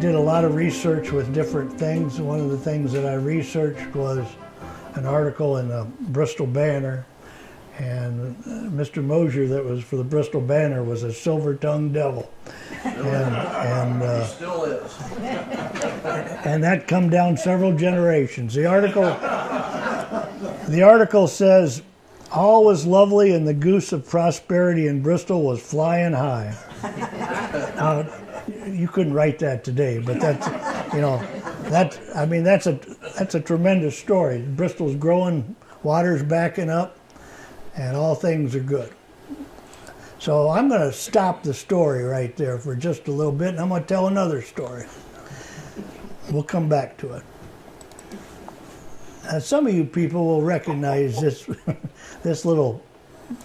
did a lot of research with different things. One of the things that I researched was an article in the Bristol Banner, and Mr. Mosier that was for the Bristol Banner was a silver-tongued devil. And He still is. And that come down several generations. The article says, all was lovely and the goose of prosperity in Bristol was flying high. Now, you couldn't write that today, but that's, that's a tremendous story. Bristol's growing, water's backing up, and all things are good. So I'm going to stop the story right there for just a little bit, and I'm going to tell another story. We'll come back to it. Some of you people will recognize this, this little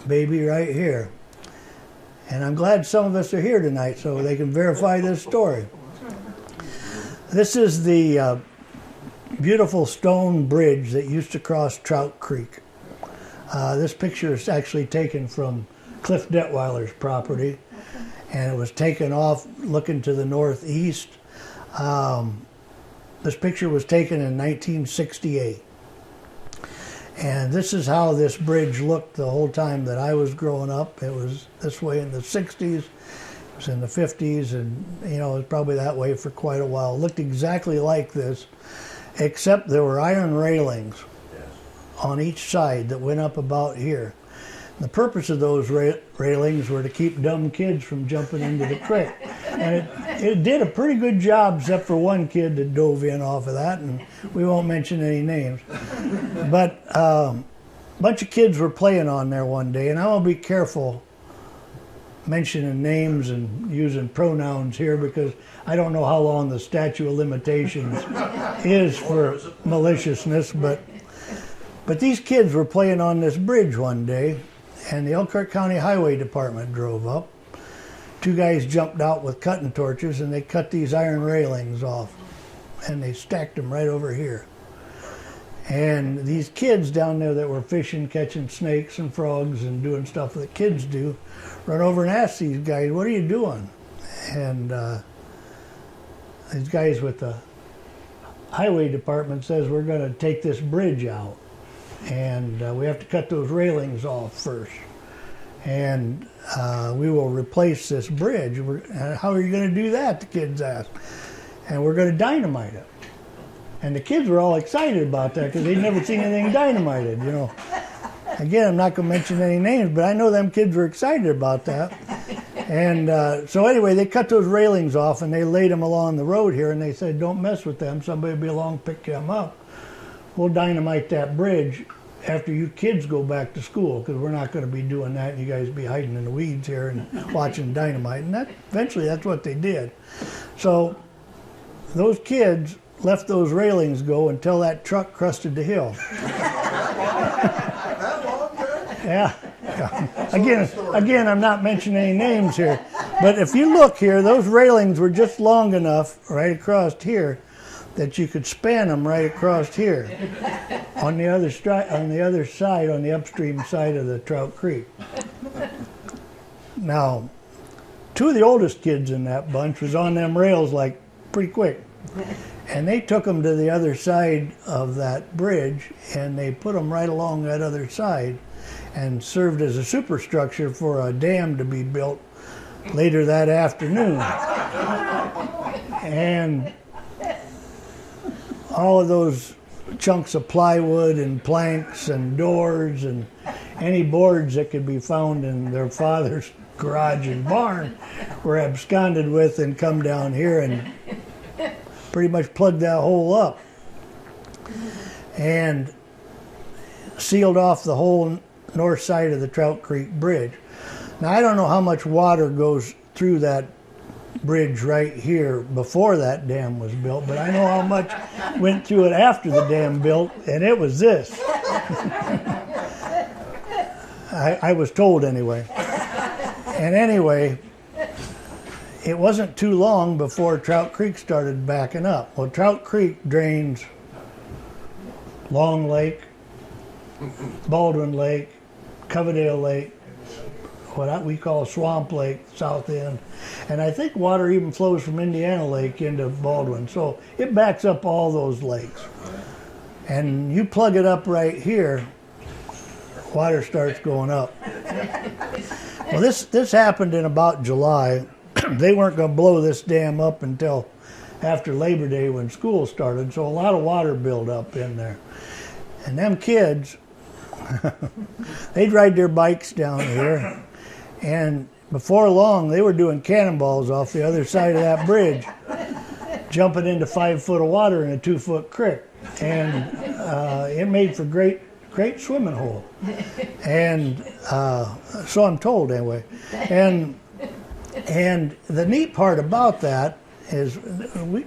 baby right here. And I'm glad some of us are here tonight so they can verify this story. This is the beautiful stone bridge that used to cross Trout Creek. This picture is actually taken from Cliff Detweiler's property, and it was taken off looking to the northeast. This picture was taken in 1968. And this is how this bridge looked the whole time that I was growing up. It was this way in the 60s, it was in the 50s, and it was probably that way for quite a while. It looked exactly like this, except there were iron railings on each side that went up about here. The purpose of those railings were to keep dumb kids from jumping into the creek. And it did a pretty good job, except for one kid that dove in off of that, and we won't mention any names. But a bunch of kids were playing on there one day, and I'm going to be careful mentioning names and using pronouns here because I don't know how long the statute of limitations is for maliciousness, but these kids were playing on this bridge one day, and the Elkhart County Highway Department drove up. Two guys jumped out with cutting torches, and they cut these iron railings off, and they stacked them right over here. And these kids down there that were fishing, catching snakes and frogs and doing stuff that kids do, run over and ask these guys, "What are you doing?" And these guys with the highway department says, "We're going to take this bridge out, and we have to cut those railings off first. And we will replace this bridge." "How are you going to do that?" the kids asked. "And we're going to dynamite it." And the kids were all excited about that because they'd never seen anything dynamited, Again, I'm not going to mention any names, but I know them kids were excited about that. And so anyway, they cut those railings off and they laid them along the road here, and they said, "Don't mess with them. Somebody will be along, pick them up. We'll dynamite that bridge after you kids go back to school, because we're not going to be doing that, and you guys be hiding in the weeds here and watching dynamite." And eventually that's what they did. So those kids left those railings go until that truck crusted the hill. Yeah. Again, I'm not mentioning any names here, but if you look here, those railings were just long enough right across here that you could span them right across here on the other side, on the upstream side of the Trout Creek. Now, two of the oldest kids in that bunch was on them rails like pretty quick. And they took them to the other side of that bridge, and they put them right along that other side and served as a superstructure for a dam to be built later that afternoon. And all of those chunks of plywood and planks and doors and any boards that could be found in their father's garage and barn were absconded with and come down here and pretty much plugged that hole up and sealed off the whole north side of the Trout Creek Bridge. Now, I don't know how much water goes through that bridge right here before that dam was built, but I know how much went through it after the dam built, and it was this. I was told anyway. And anyway, it wasn't too long before Trout Creek started backing up. Well, Trout Creek drains Long Lake, Baldwin Lake, Coverdale Lake, what we call Swamp Lake, south end, And I think water even flows from Indiana Lake into Baldwin. So it backs up all those lakes. And you plug it up right here, water starts going up. Well, this happened in about July. They weren't going to blow this dam up until after Labor Day when school started, so a lot of water built up in there. And them kids, they'd ride their bikes down here, and before long they were doing cannonballs off the other side of that bridge, jumping into 5 foot of water in a 2 foot creek. And it made for great swimming hole. And so I'm told anyway. And the neat part about that is we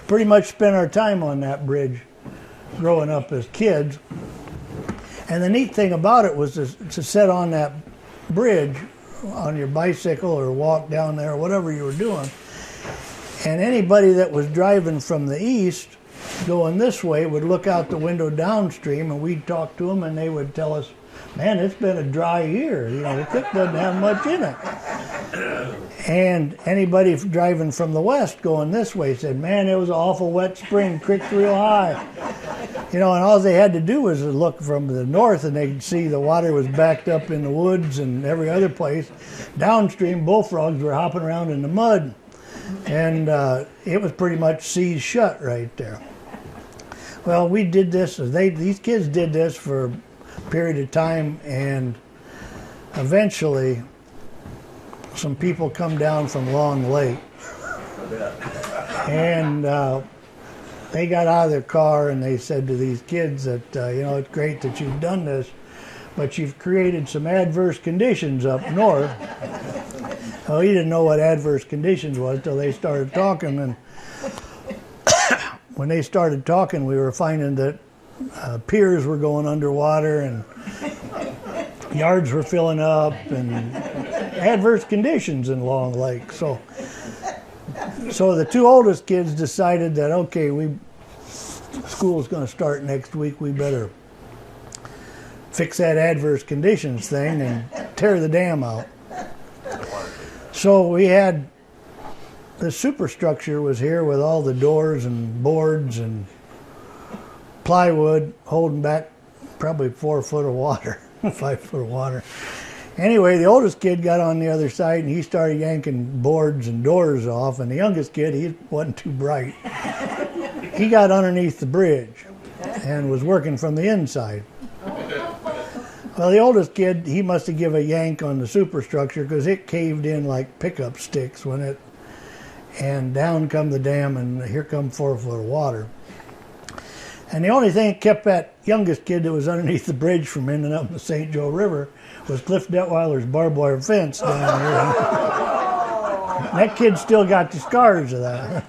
pretty much spent our time on that bridge growing up as kids. And the neat thing about it was to sit on that bridge on your bicycle or walk down there or whatever you were doing. And anybody that was driving from the east going this way would look out the window downstream, and we'd talk to them, and they would tell us, man, it's been a dry year. You know, the creek doesn't have much in it. And anybody driving from the west going this way said, man, it was an awful wet spring, creek's real high. You know, and all they had to do was look from the north, and they'd see the water was backed up in the woods and every other place. Downstream, bullfrogs were hopping around in the mud. And it was pretty much seas shut right there. Well, we did this, these kids did this for a period of time, and eventually some people come down from Long Lake. And they got out of their car and they said to these kids that, you know, it's great that you've done this, but you've created some adverse conditions up north. Well, he didn't know what adverse conditions was until they started talking, and when they started talking, we were finding that piers were going underwater and yards were filling up and adverse conditions in Long Lake. So the two oldest kids decided that, okay, school's going to start next week, we better fix that adverse conditions thing and tear the dam out. So we had, the superstructure was here with all the doors and boards and plywood holding back probably 4 foot of water, 5 foot of water. Anyway, the oldest kid got on the other side and he started yanking boards and doors off, and the youngest kid, he wasn't too bright. He got underneath the bridge and was working from the inside. Well, the oldest kid, he must have given a yank on the superstructure because it caved in like pickup sticks and down come the dam, and here come 4 foot of water. And the only thing that kept that youngest kid that was underneath the bridge from ending up in the St. Joe River was Cliff Detweiler's barbed wire fence down here. That kid still got the scars of that.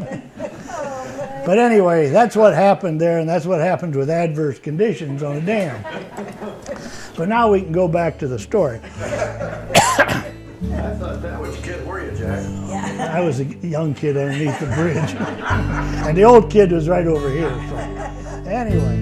But anyway, that's what happened there, and that's what happens with adverse conditions on a dam. So now we can go back to the story. I thought that was kid, were you, Jack? Yeah. I was a young kid underneath the bridge. And the old kid was right over here. So anyway.